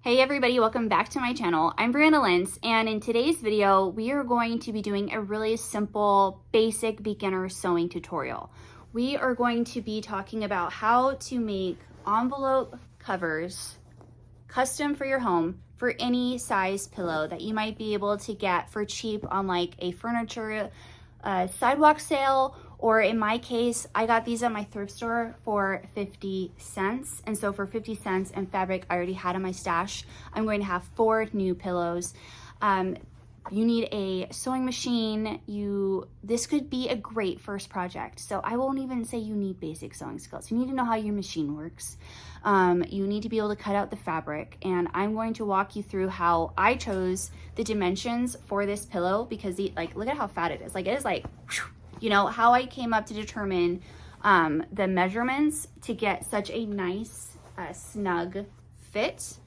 Hey everybody, welcome back to my channel. I'm Brianna Lentz, and in today's video, we are going to be doing a really simple, basic beginner sewing tutorial. We are going to be talking about how to make envelope covers custom for your home for any size pillow that you might be able to get for cheap on like a furniture sidewalk sale, or in my case, I got these at my thrift store for 50 cents. And so for 50 cents and fabric I already had in my stash, I'm going to have 4 new pillows. You need a sewing machine. This could be a great first project. So I won't even say you need basic sewing skills. You need to know how your machine works. You need to be able to cut out the fabric, and I'm going to walk you through how I chose the dimensions for this pillow, because look at how fat it is. Like, it is like, you know, how I came up to determine the measurements to get such a nice snug fit.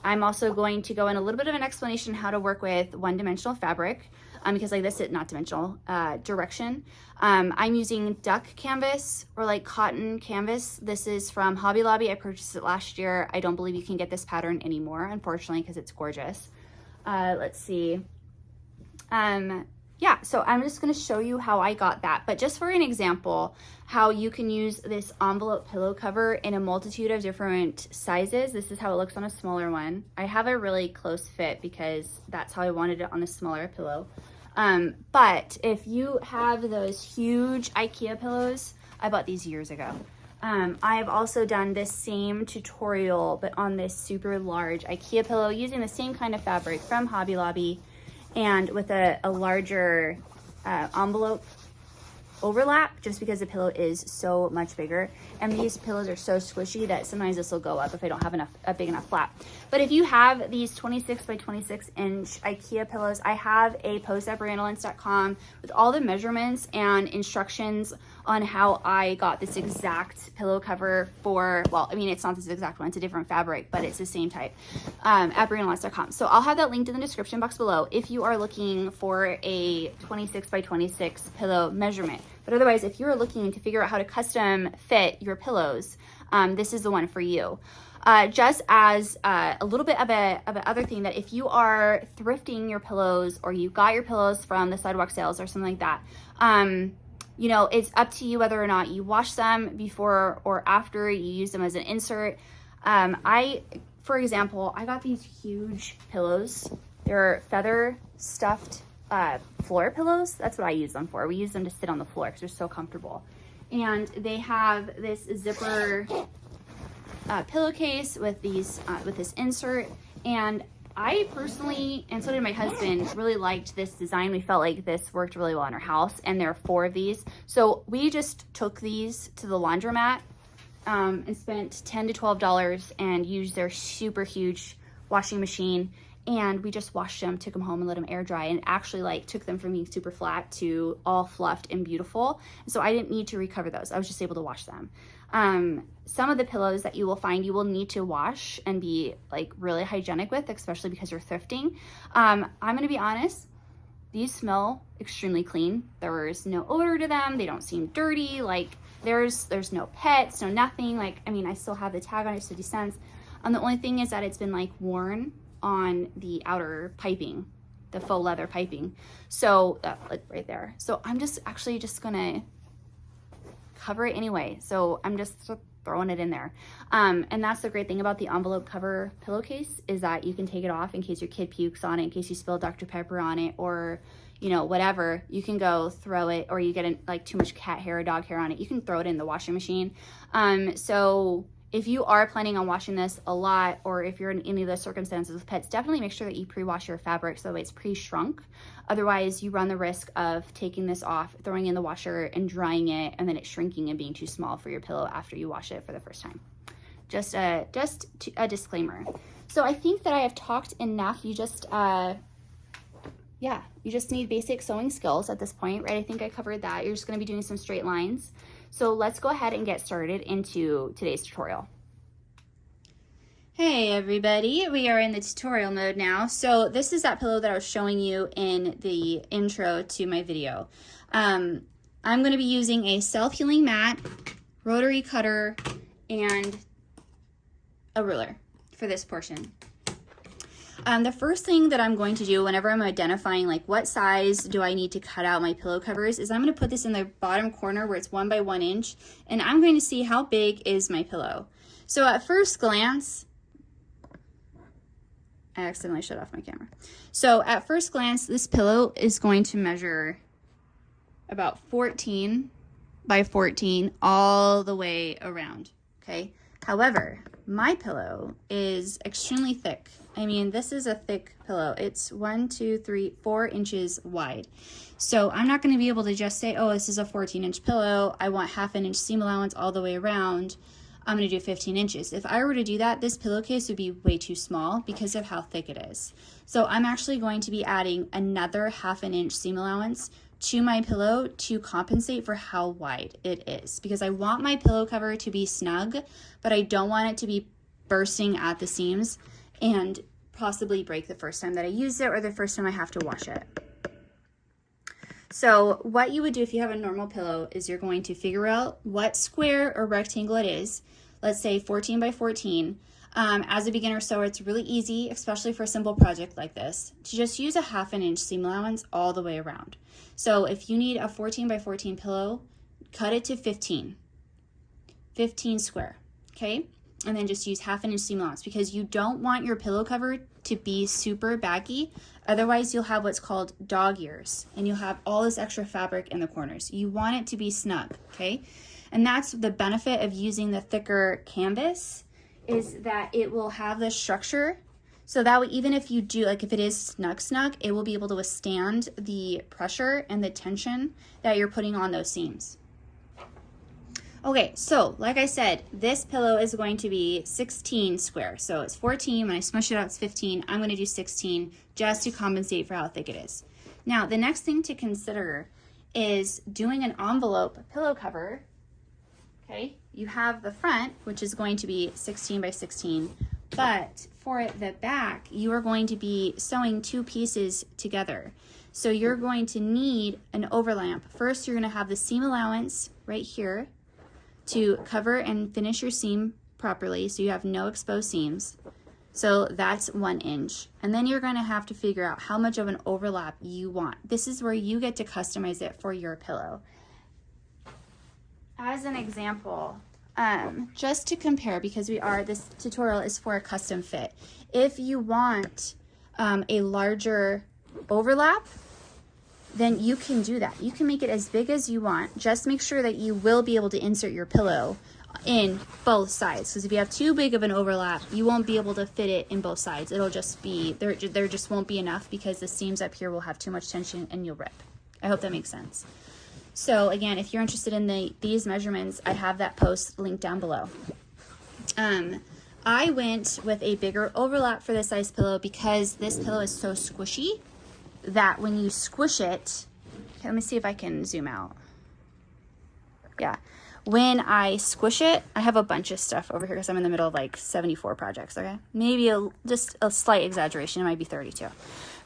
I'm also going to go in a little bit of an explanation how to work with one-dimensional fabric, because like this is not dimensional, direction. I'm using duck canvas or like cotton canvas. This is from Hobby Lobby. I purchased it last year. I don't believe you can get this pattern anymore, unfortunately, because it's gorgeous. Let's see. Yeah, so I'm just going to show you how I got that. But just for an example, how you can use this envelope pillow cover in a multitude of different sizes. This is how it looks on a smaller one. I have a really close fit because that's how I wanted it on a smaller pillow. But if you have those huge IKEA pillows, I bought these years ago. I have also done this same tutorial, but on this super large IKEA pillow using the same kind of fabric from Hobby Lobby, and with a larger envelope overlap, just because the pillow is so much bigger. And these pillows are so squishy that sometimes this will go up if I don't have a big enough flap. But if you have these 26 by 26 inch IKEA pillows, I have a post at briannalentz.com with all the measurements and instructions on how I got this exact pillow cover for, well, I mean, it's not this exact one, it's a different fabric, but it's the same type, at briannalentz.com. So I'll have that linked in the description box below if you are looking for a 26 by 26 pillow measurement. But otherwise, if you're looking to figure out how to custom fit your pillows, this is the one for you. Just as a little bit of a other thing, that if you are thrifting your pillows, or you got your pillows from the sidewalk sales or something like that, you know, it's up to you whether or not you wash them before or after you use them as an insert. For example, I got these huge pillows. They're feather stuffed floor pillows. That's what I use them for. We use them to sit on the floor because they're so comfortable. And they have this zipper pillowcase with these with this insert. And I personally, and so did my husband, really liked this design. We felt like this worked really well in our house, and there are 4 of these. So we just took these to the laundromat and spent $10 to $12 and used their super huge washing machine. And we just washed them, took them home and let them air dry, and actually like took them from being super flat to all fluffed and beautiful. So I didn't need to recover those. I was just able to wash them. Some of the pillows that you will find, you will need to wash and be like really hygienic with, especially because you're thrifting. I'm going to be honest, these smell extremely clean. There's no odor to them. They don't seem dirty. Like there's no pets, no nothing. Like, I mean, I still have the tag on it, 50 cents. The only thing is that it's been like worn on the outer piping, the faux leather piping. So like right there. So I'm just gonna cover it anyway. So I'm just throwing it in there. And that's the great thing about the envelope cover pillowcase, is that you can take it off in case your kid pukes on it, in case you spill Dr. Pepper on it, or you know, whatever. You can go throw it, or you get like too much cat hair or dog hair on it, you can throw it in the washing machine. So if you are planning on washing this a lot, or if you're in any of those circumstances with pets, definitely make sure that you pre-wash your fabric so that it's pre-shrunk. Otherwise, you run the risk of taking this off, throwing in the washer and drying it, and then it shrinking and being too small for your pillow after you wash it for the first time. Just a disclaimer. So I think that I have talked enough. You just need basic sewing skills at this point, right? I think I covered that. You're just going to be doing some straight lines. So let's go ahead and get started into today's tutorial. Hey everybody, we are in the tutorial mode now. So this is that pillow that I was showing you in the intro to my video. I'm going to be using a self-healing mat, rotary cutter, and a ruler for this portion. The first thing that I'm going to do whenever I'm identifying like what size do I need to cut out my pillow covers is I'm going to put this in the bottom corner where it's 1 by 1 inch, and I'm going to see how big is my pillow. So at first glance, I accidentally shut off my camera. So at first glance, this pillow is going to measure about 14 by 14 all the way around, okay? However, my pillow is extremely thick. I mean, this is a thick pillow. It's 1, 2, 3, 4 inches wide. So I'm not gonna be able to just say, oh, this is a 14-inch pillow. I want half an inch seam allowance all the way around. I'm gonna do 15 inches. If I were to do that, this pillowcase would be way too small because of how thick it is. So I'm actually going to be adding another half an inch seam allowance to my pillow to compensate for how wide it is, because I want my pillow cover to be snug, but I don't want it to be bursting at the seams and possibly break the first time that I use it or the first time I have to wash it. So what you would do if you have a normal pillow is you're going to figure out what square or rectangle it is. Let's say 14 by 14. As a beginner sewer, it's really easy, especially for a simple project like this, to just use a half an inch seam allowance all the way around. So if you need a 14 by 14 pillow, cut it to 15 square, okay? And then just use half an inch seam allowance, because you don't want your pillow cover to be super baggy. Otherwise, you'll have what's called dog ears, and you'll have all this extra fabric in the corners. You want it to be snug, okay? And that's the benefit of using the thicker canvas, is that it will have the structure, so that way even if you do, like if it is snug, it will be able to withstand the pressure and the tension that you're putting on those seams. Okay, so like I said, this pillow is going to be 16 square. So it's 14, when I smush it out it's 15. I'm gonna do 16 just to compensate for how thick it is. Now, the next thing to consider is doing an envelope pillow cover. Okay, you have the front, which is going to be 16 by 16, but for the back, you are going to be sewing 2 pieces together. So you're going to need an overlamp. First, you're gonna have the seam allowance right here to cover and finish your seam properly so you have no exposed seams. So that's 1 inch. And then you're gonna have to figure out how much of an overlap you want. This is where you get to customize it for your pillow. As an example, just to compare, because this tutorial is for a custom fit. If you want a larger overlap, then you can do that. You can make it as big as you want. Just make sure that you will be able to insert your pillow in both sides. Because if you have too big of an overlap, you won't be able to fit it in both sides. It'll just be, there just won't be enough, because the seams up here will have too much tension and you'll rip. I hope that makes sense. So again, if you're interested in these measurements, I have that post linked down below. I went with a bigger overlap for this size pillow because this pillow is so squishy that when you squish it, okay, let me see if I can zoom out. Yeah, when I squish it, I have a bunch of stuff over here because I'm in the middle of like 74 projects, okay? Maybe just a slight exaggeration, it might be 32.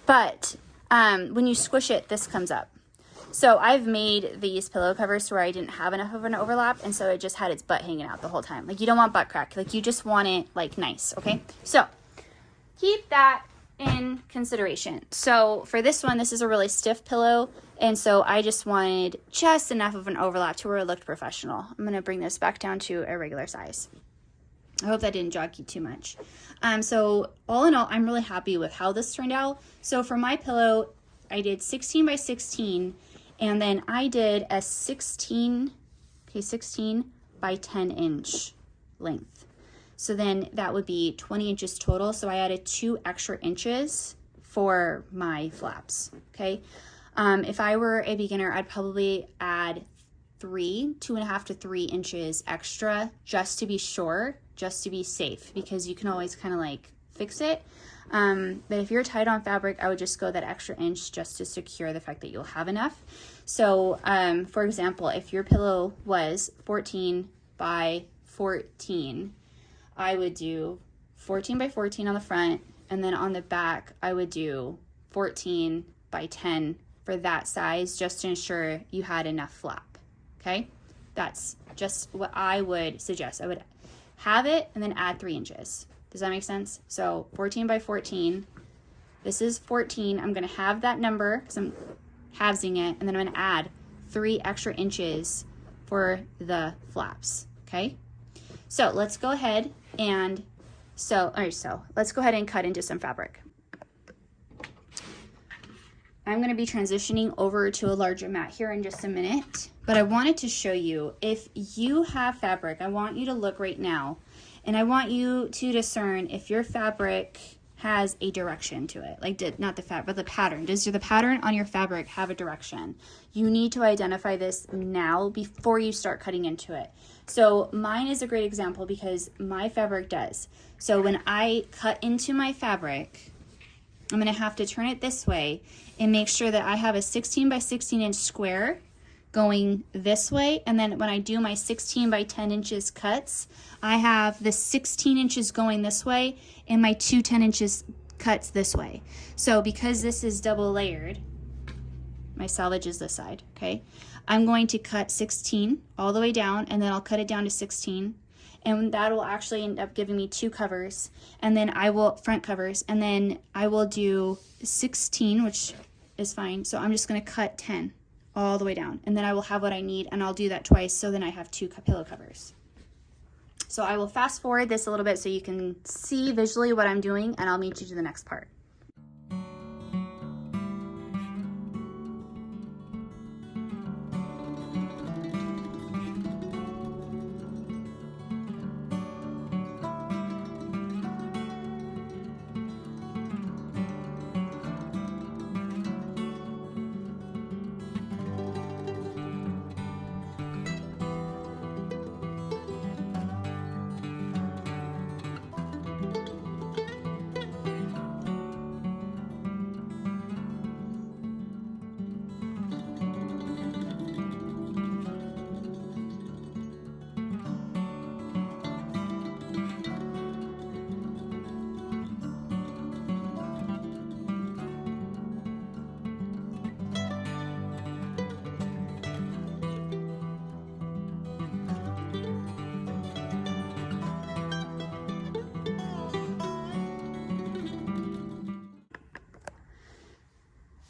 But when you squish it, this comes up. So I've made these pillow covers to where I didn't have enough of an overlap, and so it just had its butt hanging out the whole time. Like, you don't want butt crack, like you just want it like nice, okay? So keep that in consideration. So for this one, this is a really stiff pillow, and so I just wanted just enough of an overlap to where it looked professional. I'm gonna bring this back down to a regular size. I hope that didn't jog you too much. So all in all, I'm really happy with how this turned out. So for my pillow, I did 16 by 16, and then I did a 16 by 10 inch length. So then that would be 20 inches total. So I added 2 extra inches for my flaps, okay? If I were a beginner, I'd probably add 2.5 to 3 inches extra just to be sure, just to be safe, because you can always kind of like fix it. But if you're tight on fabric, I would just go that extra inch just to secure the fact that you'll have enough. So, for example, if your pillow was 14 by 14, I would do 14 by 14 on the front, and then on the back, I would do 14 by 10 for that size, just to ensure you had enough flap, okay? That's just what I would suggest. I would have it and then add 3 inches. Does that make sense? So 14 by 14, This is 14. I'm gonna have that number because I'm halvesing it, and then I'm gonna add 3 extra inches for the flaps, okay? So let's go ahead and let's go ahead and cut into some fabric. I'm gonna be transitioning over to a larger mat here in just a minute, but I wanted to show you, if you have fabric, I want you to look right now, and I want you to discern if your fabric has a direction to it. Like, not the fabric, but the pattern. Does the pattern on your fabric have a direction? You need to identify this now before you start cutting into it. So mine is a great example because my fabric does. So when I cut into my fabric, I'm gonna have to turn it this way and make sure that I have a 16 by 16 inch square going this way, and then when I do my 16 by 10 inches cuts, I have the 16 inches going this way and my 2 10 inches cuts this way. So because this is double layered, my selvage is this side, okay? I'm going to cut 16 all the way down, and then I'll cut it down to 16, and that will actually end up giving me 2 covers, and then I will front covers, and then I will do 16, which is fine. So I'm just gonna cut 10 all the way down, and then I will have what I need, and I'll do that twice, so then I have 2 pillow covers. So I will fast forward this a little bit so you can see visually what I'm doing, and I'll meet you to the next part.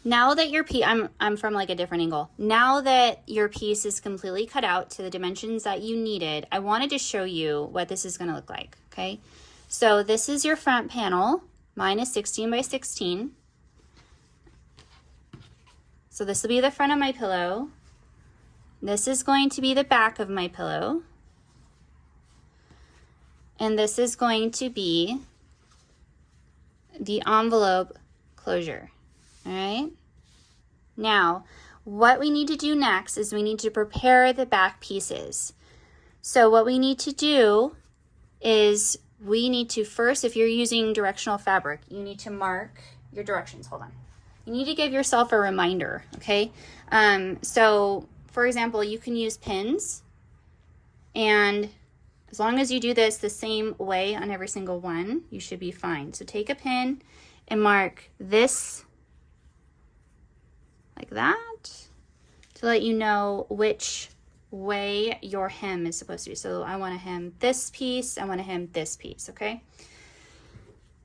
Now that your piece, I'm from like a different angle. Now that your piece is completely cut out to the dimensions that you needed, I wanted to show you what this is gonna look like, okay? So this is your front panel. Mine is 16 by 16. So this will be the front of my pillow. This is going to be the back of my pillow. And this is going to be the envelope closure, all right? Now, what we need to do next is we need to prepare the back pieces. So what we need to do is we need to first, if you're using directional fabric, you need to mark your directions. Hold on. You need to give yourself a reminder, okay? So for example, you can use pins, and as long as you do this the same way on every single one, you should be fine. So take a pin and mark this like that to let you know which way your hem is supposed to be. So I want to hem this piece, I want to hem this piece, okay?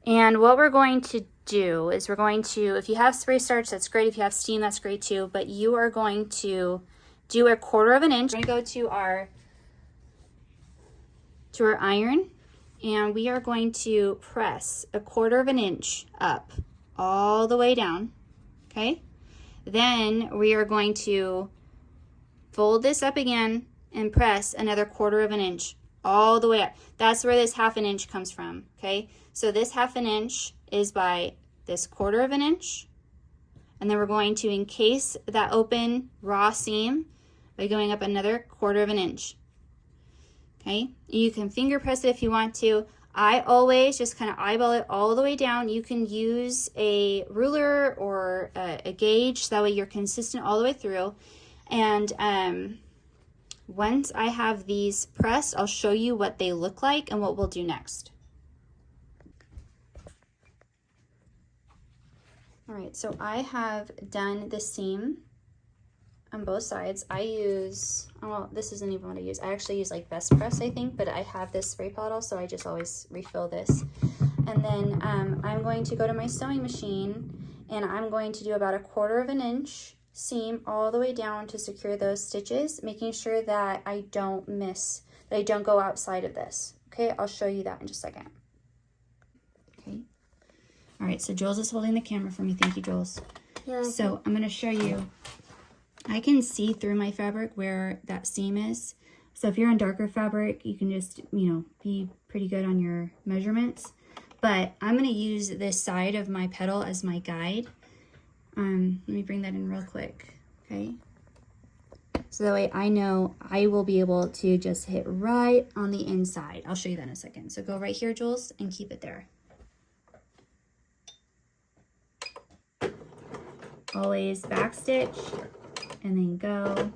And what we're going to do is we're going to, if you have spray starch, that's great. If you have steam, that's great too, but you are going to do a 1/4 inch. We're going to go to our iron, and we are going to press a 1/4 inch up all the way down, okay? Then we are going to fold this up again and press another 1/4 inch all the way up. That's where this 1/2 inch comes from, okay? So this 1/2 inch is by this 1/4 inch, and then we're going to encase that open raw seam by going up another 1/4 inch, okay? You can finger press it if you want to. I always just kind of eyeball it all the way down. You can use a ruler or a gauge, so that way you're consistent all the way through. And once I have these pressed, I'll show you what they look like and what we'll do next. All right, so I have done the seam on both sides. I use, oh, this isn't even what I use. I actually use like Best Press, I think, but I have this spray bottle, so I just always refill this. And then I'm going to go to my sewing machine and I'm going to do about 1/4 inch seam all the way down to secure those stitches, making sure that I don't miss, that I don't go outside of this. Okay, I'll show you that in just a second. Okay. All right, so Jules is holding the camera for me. Thank you, Jules. So I'm gonna show you. I can see through my fabric where that seam is. So if you're on darker fabric, you can just, you know, be pretty good on your measurements. But I'm gonna use this side of my petal as my guide. Let me bring that in real quick, okay? So that way I know I will be able to just hit right on the inside. I'll show you that in a second. So go right here, Jules, and keep it there. Always back stitch and then go.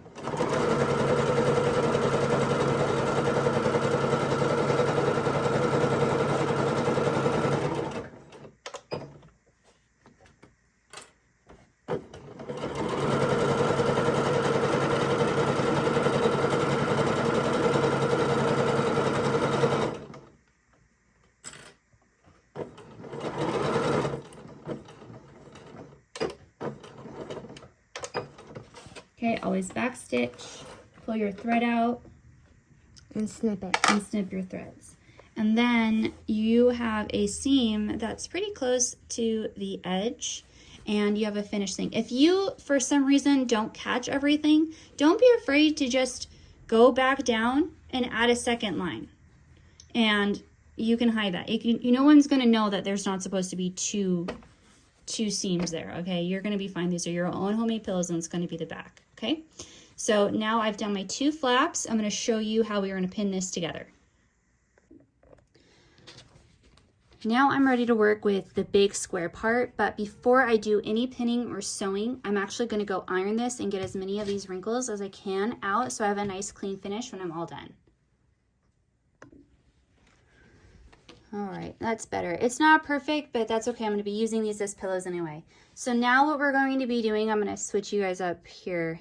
Okay, always back stitch, pull your thread out, and snip it. and snip your threads. And then you have a seam that's pretty close to the edge and you have a finished thing. If you, for some reason, don't catch everything, don't be afraid to just go back down and add a second line. And you can hide that. No one's gonna know that there's not supposed to be two seams there, okay? You're gonna be fine. These are your own homemade pillows and it's gonna be the back, okay? So now I've done my 2 flaps. I'm gonna show you how we're gonna pin this together. Now I'm ready to work with the big square part, but before I do any pinning or sewing, I'm actually gonna go iron this and get as many of these wrinkles as I can out so I have a nice clean finish when I'm all done. All right, that's better. It's not perfect, but that's okay. I'm going to be using these as pillows anyway. So now what we're going to be doing, I'm going to switch you guys up here.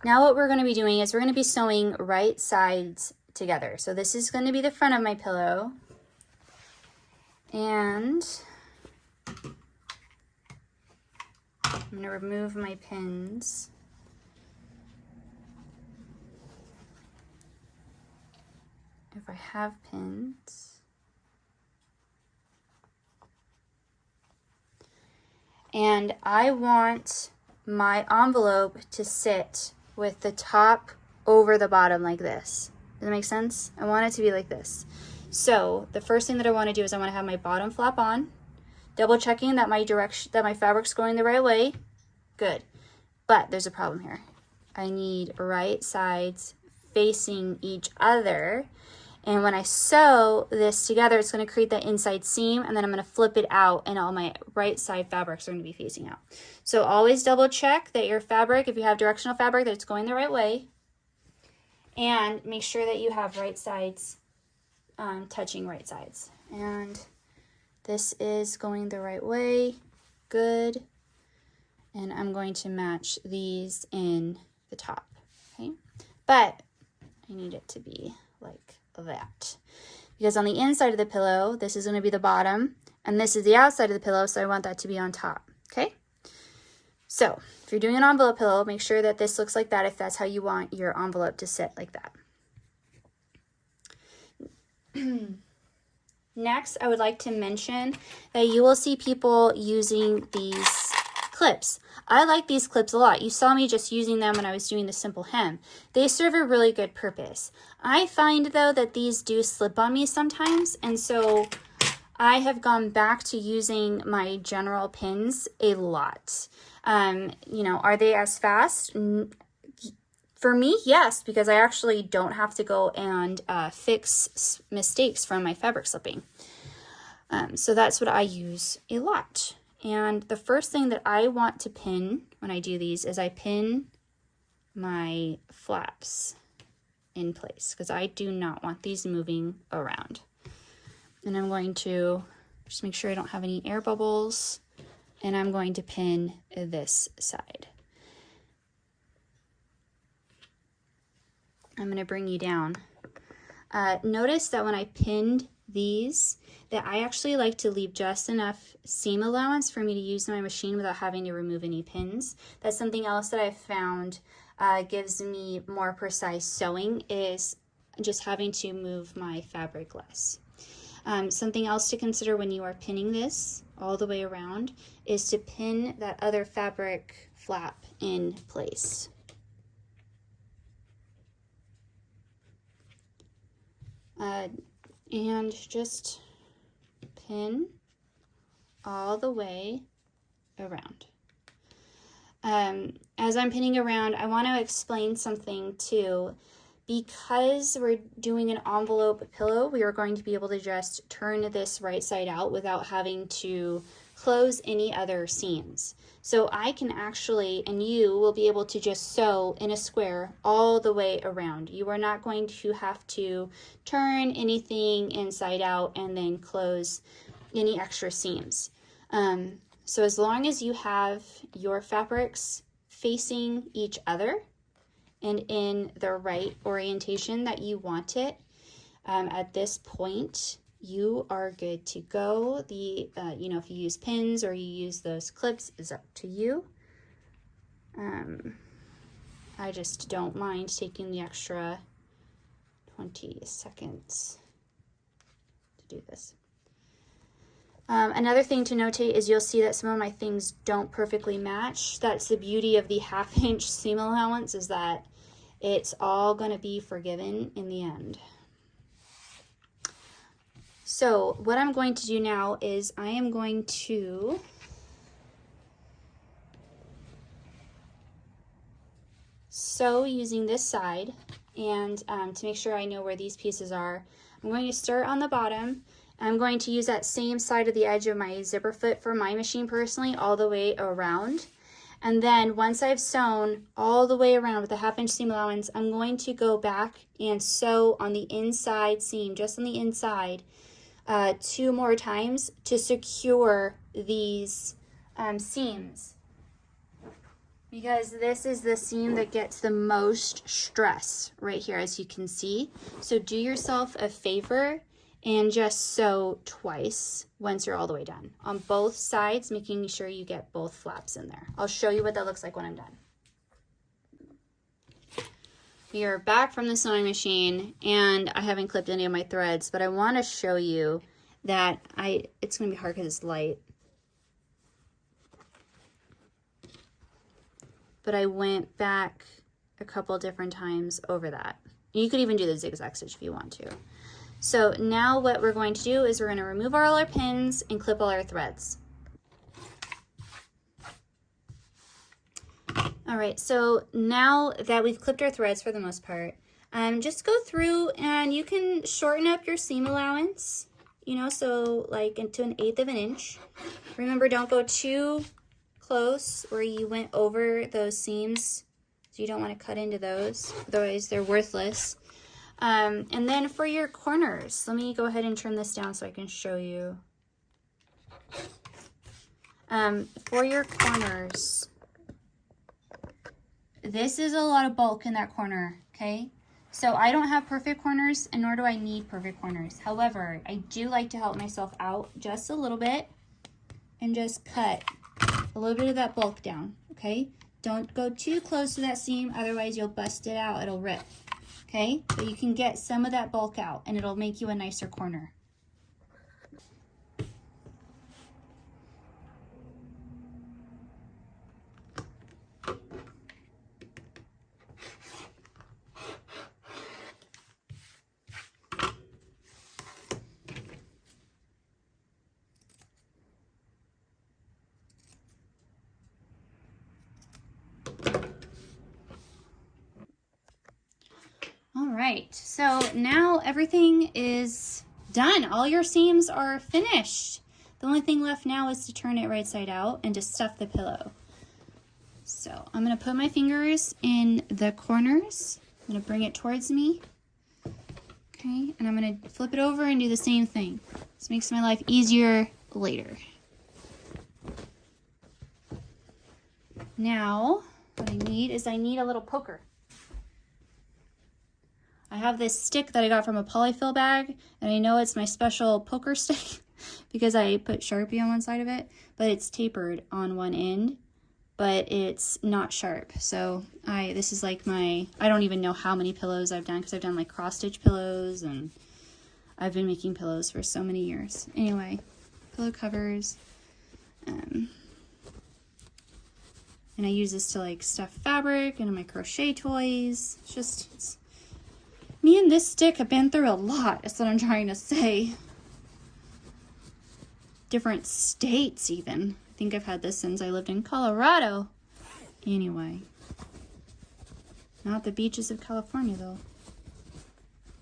Now what we're going to be doing is we're going to be sewing right sides together. So this is going to be the front of my pillow. And I'm going to remove my pins. If I have pins. And I want my envelope to sit with the top over the bottom like this. Does that make sense? I want it to be like this. So the first thing that I want to do is I want to have my bottom flap on, double checking that my fabric's going the right way. Good. But there's a problem here. I need right sides facing each other. And when I sew this together, it's going to create that inside seam, and then I'm going to flip it out, and all my right side fabrics are going to be facing out. So always double check that your fabric, if you have directional fabric, that it's going the right way. And make sure that you have right sides touching right sides. And this is going the right way. Good. And I'm going to match these in the top. Okay. But I need it to be like that, because on the inside of the pillow, this is going to be the bottom and this is the outside of the pillow, so I want that to be on top. Okay, so if you're doing an envelope pillow, make sure that this looks like that if that's how you want your envelope to sit, like that. Next, I would like to mention that you will see people using these clips. I like these clips a lot. You saw me just using them when I was doing the simple hem. They serve a really good purpose. I find though that these do slip on me sometimes, and so I have gone back to using my general pins a lot. You know, are they as fast? For me, yes, because I actually don't have to go and fix mistakes from my fabric slipping. So that's what I use a lot. And the first thing that I want to pin when I do these is I pin my flaps in place, because I do not want these moving around. And I'm going to just make sure I don't have any air bubbles, and I'm going to pin this side. I'm going to bring you down. Notice that when I pinned these that I actually like to leave just enough seam allowance for me to use my machine without having to remove any pins. That's something else that I've found gives me more precise sewing, is just having to move my fabric less. Something else to consider when you are pinning this all the way around is to pin that other fabric flap in place. And just pin all the way around. As I'm pinning around, I want to explain something too. Because we're doing an envelope pillow, we are going to be able to just turn this right side out without having to close any other seams. So I can actually, and you will be able to just sew in a square all the way around. You are not going to have to turn anything inside out and then close any extra seams. So as long as you have your fabrics facing each other and in the right orientation that you want it, at this point, you are good to go. The, if you use pins or you use those clips is up to you. I just don't mind taking the extra 20 seconds to do this. Another thing to notate is you'll see that some of my things don't perfectly match. That's the beauty of the 1/2 inch seam allowance, is that it's all going to be forgiven in the end. So what I'm going to do now is I am going to sew using this side, and to make sure I know where these pieces are, I'm going to start on the bottom. I'm going to use that same side of the edge of my zipper foot for my machine personally all the way around. And then once I've sewn all the way around with a 1/2 inch seam allowance, I'm going to go back and sew on the inside seam, just on the inside, 2 more times to secure these seams. Because this is the seam that gets the most stress right here, as you can see. So do yourself a favor and just sew twice once you're all the way done on both sides, making sure you get both flaps in there. I'll show you what that looks like when I'm done. We are back from the sewing machine, and I haven't clipped any of my threads, but I want to show you that it's going to be hard because it's light. But I went back a couple different times over that. You could even do the zigzag stitch if you want to. So now what we're going to do is we're going to remove all our pins and clip all our threads. All right, so now that we've clipped our threads for the most part, just go through and you can shorten up your seam allowance, so like into 1/8 of an inch. Remember, don't go too close where you went over those seams, so you don't want to cut into those, otherwise they're worthless. And then for your corners, let me go ahead and turn this down so I can show you. For your corners, this is a lot of bulk in that corner, okay? So I don't have perfect corners, and nor do I need perfect corners. However, I do like to help myself out just a little bit and just cut a little bit of that bulk down, okay? Don't go too close to that seam, otherwise you'll bust it out, it'll rip. Okay, but you can get some of that bulk out and it'll make you a nicer corner. All right, so now everything is done. All your seams are finished. The only thing left now is to turn it right side out and to stuff the pillow. So I'm gonna put my fingers in the corners. I'm gonna bring it towards me. Okay, and I'm gonna flip it over and do the same thing. This makes my life easier later. Now, what I need is a little poker. I have this stick that I got from a polyfill bag, and I know it's my special poker stick because I put Sharpie on one side of it, but it's tapered on one end, but it's not sharp. So this is like I don't even know how many pillows I've done, because I've done like cross stitch pillows, and I've been making pillows for so many years. Anyway, pillow covers. And I use this to like stuff fabric and my crochet toys. It's me and this stick have been through a lot, is what I'm trying to say. Different states even. I think I've had this since I lived in Colorado. Anyway. Not the beaches of California though.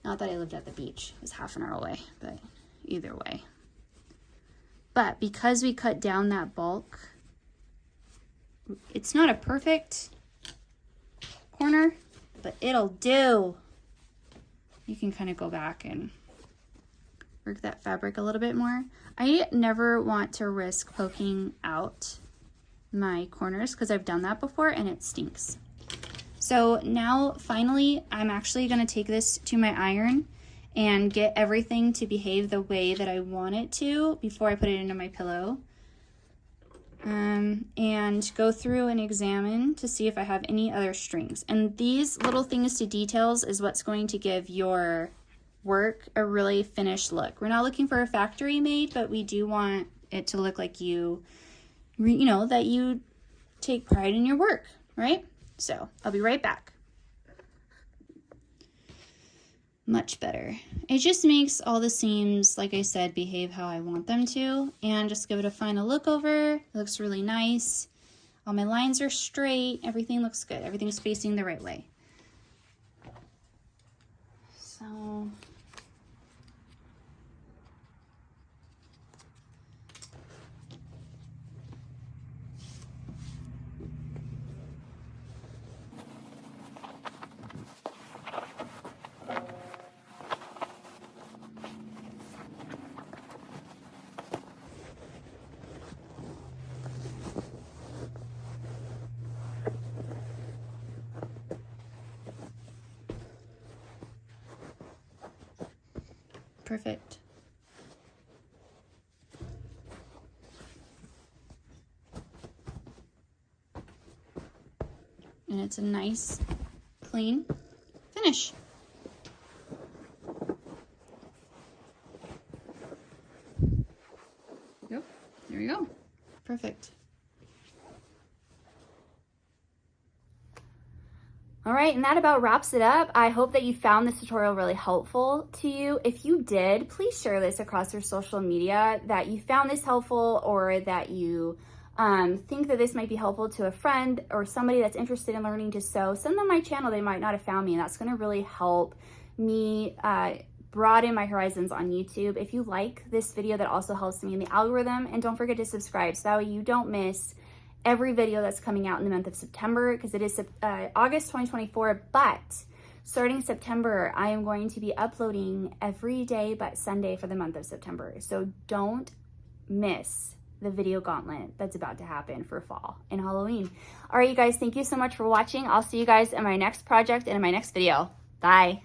Not that I lived at the beach. It was half an hour away, but either way. But because we cut down that bulk, it's not a perfect corner, but it'll do. You can kind of go back and work that fabric a little bit more. I never want to risk poking out my corners because I've done that before and it stinks. So now finally, I'm actually going to take this to my iron and get everything to behave the way that I want it to before I put it into my pillow. And go through and examine to see if I have any other strings. And these little things to details is what's going to give your work a really finished look. We're not looking for a factory made, but we do want it to look like you know, that you take pride in your work, right? So I'll be right back. Much better. It just makes all the seams, like I said, behave how I want them to, and just give it a final look over. It looks really nice. All my lines are straight. Everything looks good. Everything's facing the right way. So perfect. And it's a nice, clean finish. Yep, there you go. Perfect. All right, and that about wraps it up. I hope that you found this tutorial really helpful to you. If you did, please share this across your social media, that you found this helpful, or that you think that this might be helpful to a friend or somebody that's interested in learning to sew. Send them my channel. They might not have found me, and that's gonna really help me broaden my horizons on YouTube. If you like this video, that also helps me in the algorithm. And don't forget to subscribe so that way you don't miss every video that's coming out in the month of September, because it is August 2024, but starting September, I am going to be uploading every day but Sunday for the month of September. So don't miss the video gauntlet that's about to happen for fall and Halloween. All right, you guys, thank you so much for watching. I'll see you guys in my next project and in my next video. Bye.